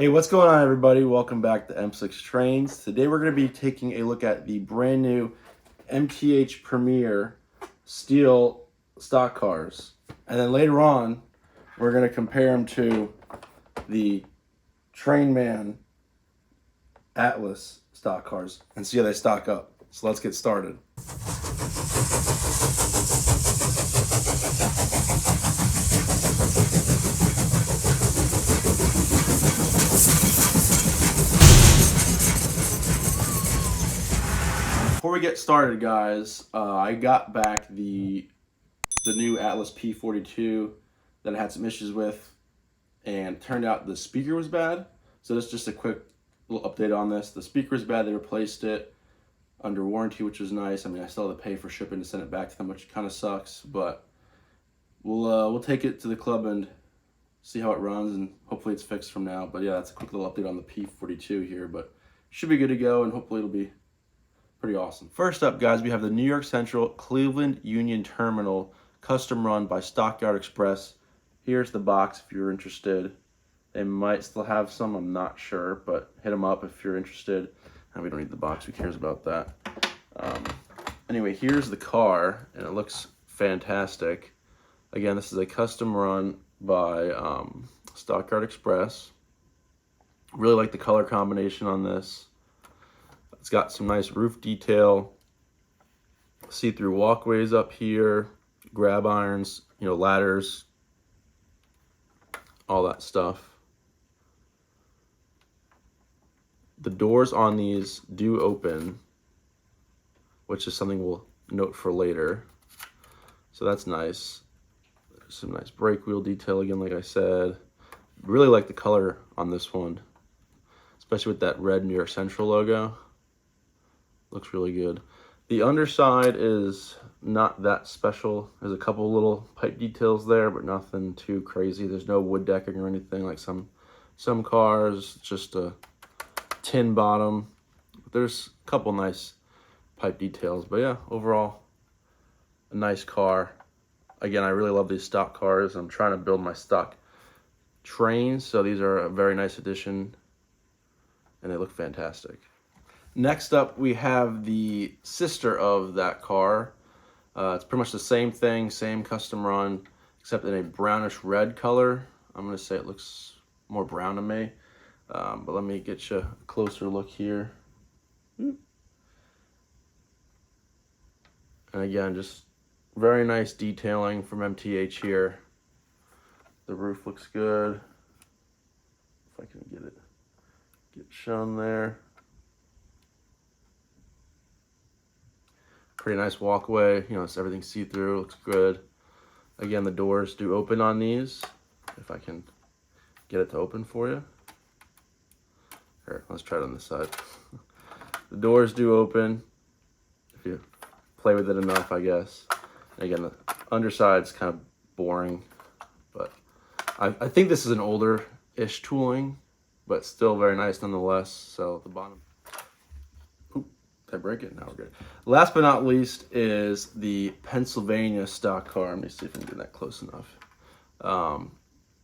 Hey, what's going on, everybody? Welcome back to M6 Trains. Today we're going to be taking a look at the brand new MTH Premier Steel stock cars. And then later on, we're going to compare them to the Trainman Atlas stock cars and see how they stock up. So let's get started. Before we get started, guys, I got back the new Atlas P42 that I had some issues with, and it turned out the speaker was bad. So this is just a quick little update on this. The speaker is bad. They replaced it under warranty, which was nice. I mean, I still have to pay for shipping to send it back to them, which kind of sucks, but we'll take it to the club and see how it runs, and hopefully it's fixed from now. But yeah, that's a quick little update on the P42 here, but should be good to go, and hopefully it'll be pretty awesome. First up, guys, we have the New York Central Cleveland Union Terminal, custom run by Stockyard Express. Here's the box if you're interested. They might still have some, I'm not sure, but hit them up if you're interested. And we don't need the box, who cares about that? Anyway, here's the car, and it looks fantastic. Again, this is a custom run by Stockyard Express. Really like the color combination on this. It's got some nice roof detail, see-through walkways up here, grab irons, ladders, all that stuff. The doors on these do open, which is something we'll note for later. So that's nice. There's some nice brake wheel detail again, like I said. Really like the color on this one, especially with that red New York Central logo. Looks really good. The underside is not that special. There's a couple little pipe details there, but nothing too crazy. There's no wood decking or anything like some cars, just a tin bottom. There's a couple nice pipe details, but yeah, overall, a nice car. Again, I really love these stock cars. I'm trying to build my stock trains, so these are a very nice addition, and they look fantastic. Next up, we have the sister of that car. It's pretty much the same thing, same custom run, except in a brownish red color. I'm going to say it looks more brown to me. But let me get you a closer look here. And again, just very nice detailing from MTH here. The roof looks good. If I can get shown there. Pretty nice walkway, it's everything see-through, looks good. Again, the doors do open on these, if I can get it to open for you. Here, let's try it on this side. The doors do open, if you play with it enough, I guess. And again, the underside's kind of boring, but I think this is an older-ish tooling, but still very nice nonetheless. So the bottom. I break it? Now we're good. Last but not least is the Pennsylvania stock car. Let me see if I can get that close enough.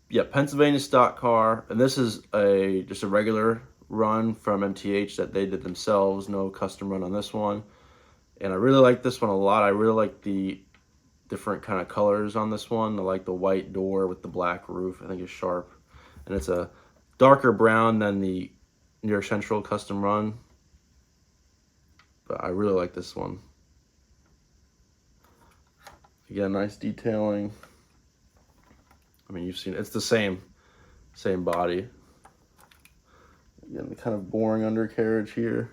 Yeah, Pennsylvania stock car, and this is just a regular run from MTH that they did themselves. No custom run on this one, and I really like this one a lot. I really like the different kind of colors on this one. I like the white door with the black roof. I think it's sharp, and it's a darker brown than the New York Central custom run. But I really like this one. Again, nice detailing. I mean, you've seen it's the same body. Again, the kind of boring undercarriage here.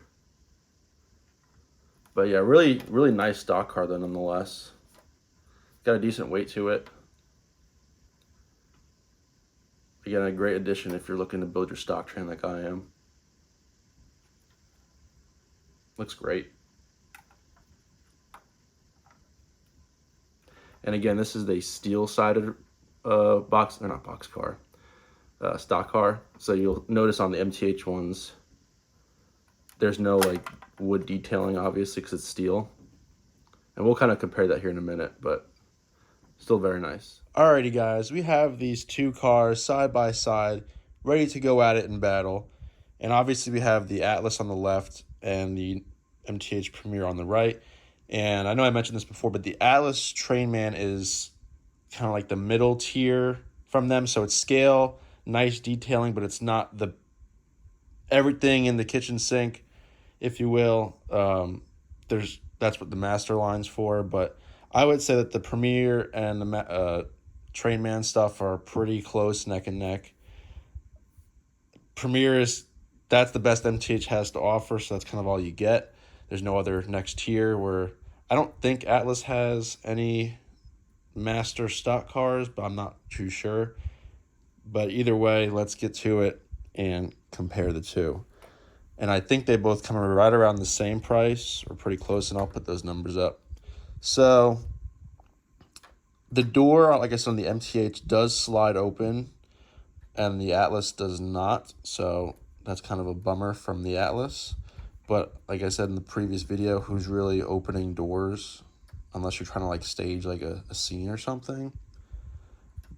But yeah, really nice stock car though, nonetheless. Got a decent weight to it. Again, a great addition if you're looking to build your stock train like I am. Looks great. And again, this is a steel-sided stock car. So you'll notice on the MTH ones, there's no wood detailing, obviously, because it's steel. And we'll kind of compare that here in a minute, but still very nice. Alrighty, guys, we have these two cars side by side, ready to go at it in battle. And obviously we have the Atlas on the left and the MTH Premier on the right. And I know I mentioned this before, but the Atlas Trainman is kind of like the middle tier from them. So it's scale, nice detailing, but it's not the everything in the kitchen sink, if you will. That's what the master line's for. But I would say that the Premier and the Trainman stuff are pretty close, neck and neck. Premier that's the best MTH has to offer, so that's kind of all you get. There's no other next tier where I don't think Atlas has any master stock cars, but I'm not too sure. But either way, let's get to it and compare the two. And I think they both come right around the same price or pretty close, and I'll put those numbers up. So the door, like I said, on the MTH does slide open, and the Atlas does not. So that's kind of a bummer from the Atlas. But like I said in the previous video, who's really opening doors unless you're trying to like stage like a scene or something?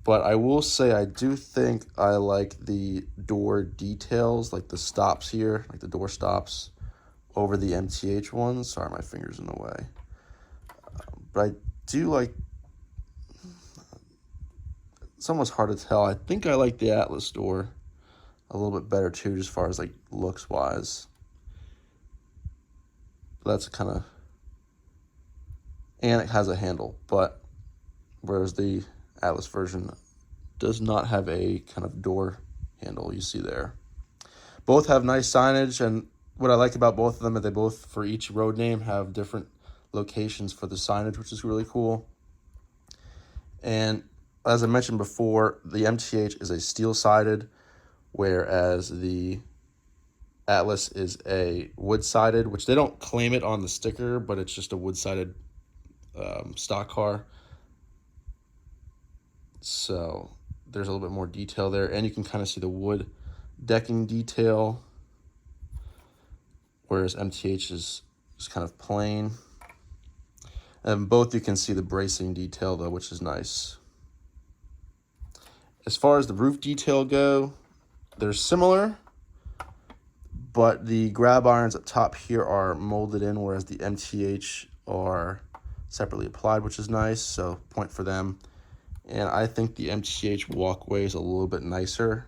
But I will say I do think I like the door details, like the stops here, like the door stops over the MTH ones. Sorry, my finger's in the way. But I do like, it's almost hard to tell. I think I like the Atlas door a little bit better too, as far as like looks wise. That's kind of, and it has a handle, but whereas the Atlas version does not have a kind of door handle you see there. Both have nice signage, and what I like about both of them is they both, for each road name, have different locations for the signage, which is really cool. And as I mentioned before, the MTH is a steel-sided, whereas the Atlas is a wood-sided, which they don't claim it on the sticker, but it's just a wood-sided stock car. So there's a little bit more detail there, and you can kind of see the wood decking detail, whereas MTH is kind of plain. And both you can see the bracing detail though, which is nice. As far as the roof detail go, they're similar, but the grab irons up top here are molded in, whereas the MTH are separately applied, which is nice, so point for them. And I think the MTH walkway is a little bit nicer,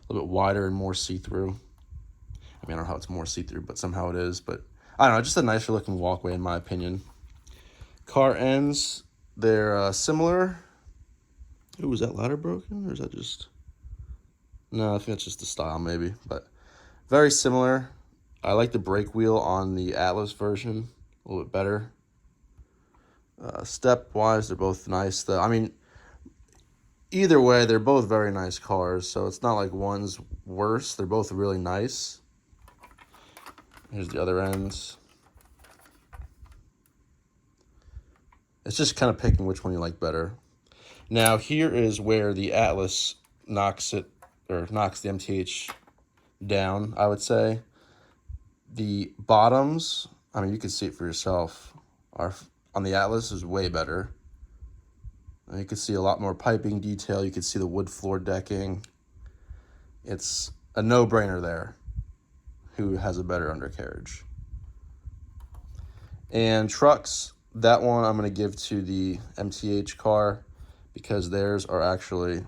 a little bit wider and more see-through. I mean, I don't know how it's more see-through, but somehow it is. But I don't know, just a nicer looking walkway in my opinion. Car ends, they're similar. Ooh, was that ladder broken, or is that just... No, I think that's just the style maybe, but very similar. I like the brake wheel on the Atlas version a little bit better. Step-wise, they're both nice. I mean, either way, they're both very nice cars, so it's not like one's worse. They're both really nice. Here's the other ends. It's just kind of picking which one you like better. Now, here is where the Atlas knocks the MTH down, I would say. The bottoms, I mean, you can see it for yourself, are on the Atlas is way better. And you can see a lot more piping detail. You can see the wood floor decking. It's a no-brainer there. Who has a better undercarriage? And trucks, that one I'm going to give to the MTH car because theirs are actually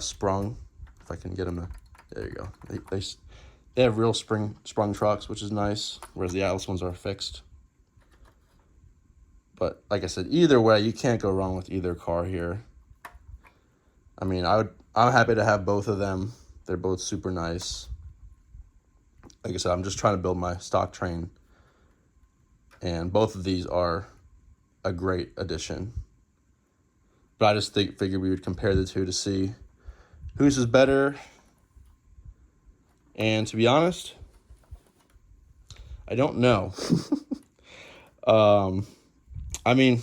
sprung. If I can get them to, there you go. They have real sprung trucks, which is nice, whereas the Atlas ones are fixed. But like I said, either way, you can't go wrong with either car here. I mean, I'm happy to have both of them. They're both super nice. Like I said, I'm just trying to build my stock train. And both of these are a great addition. But I just figured we would compare the two to see whose is better. And to be honest, I don't know. I mean,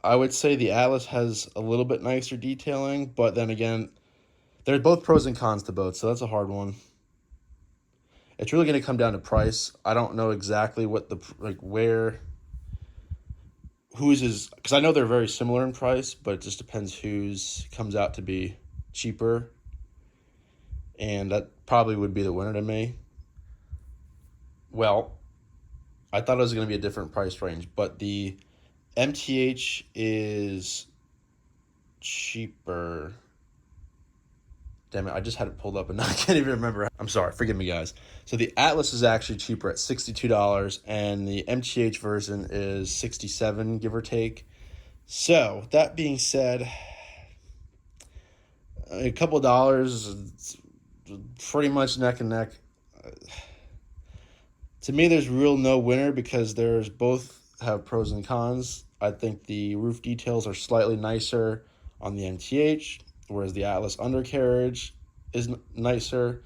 I would say the Atlas has a little bit nicer detailing, but then again, there's both pros and cons to both, so that's a hard one. It's really going to come down to price. I don't know exactly what where whose is, because I know they're very similar in price, but it just depends whose comes out to be cheaper. And that probably would be the winner to me. Well, I thought it was going to be a different price range, but the MTH is cheaper. Damn it, I just had it pulled up and I can't even remember. I'm sorry, forgive me, guys. So the Atlas is actually cheaper at $62, and the MTH version is $67, give or take. So, that being said, a couple of dollars, it's pretty much neck and neck. To me, there's real no winner because there's both have pros and cons. I think the roof details are slightly nicer on the MTH, whereas the Atlas undercarriage is nicer,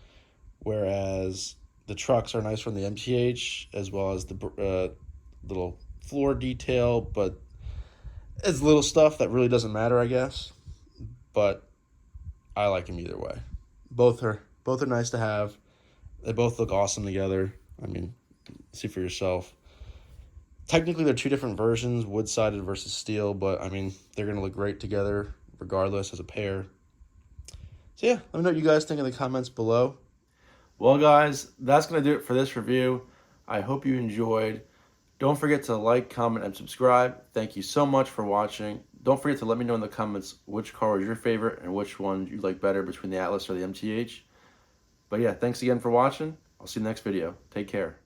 whereas the trucks are nicer on the MTH, as well as the little floor detail, but it's little stuff that really doesn't matter, I guess. But I like them either way. Both are nice to have. They both look awesome together. I mean, see for yourself. Technically, they're two different versions, wood-sided versus steel, but I mean, they're going to look great together regardless as a pair. So yeah, let me know what you guys think in the comments below. Well, guys, that's going to do it for this review. I hope you enjoyed. Don't forget to like, comment, and subscribe. Thank you so much for watching. Don't forget to let me know in the comments which car was your favorite and which one you like better between the Atlas or the MTH. But yeah, thanks again for watching. I'll see you in the next video. Take care.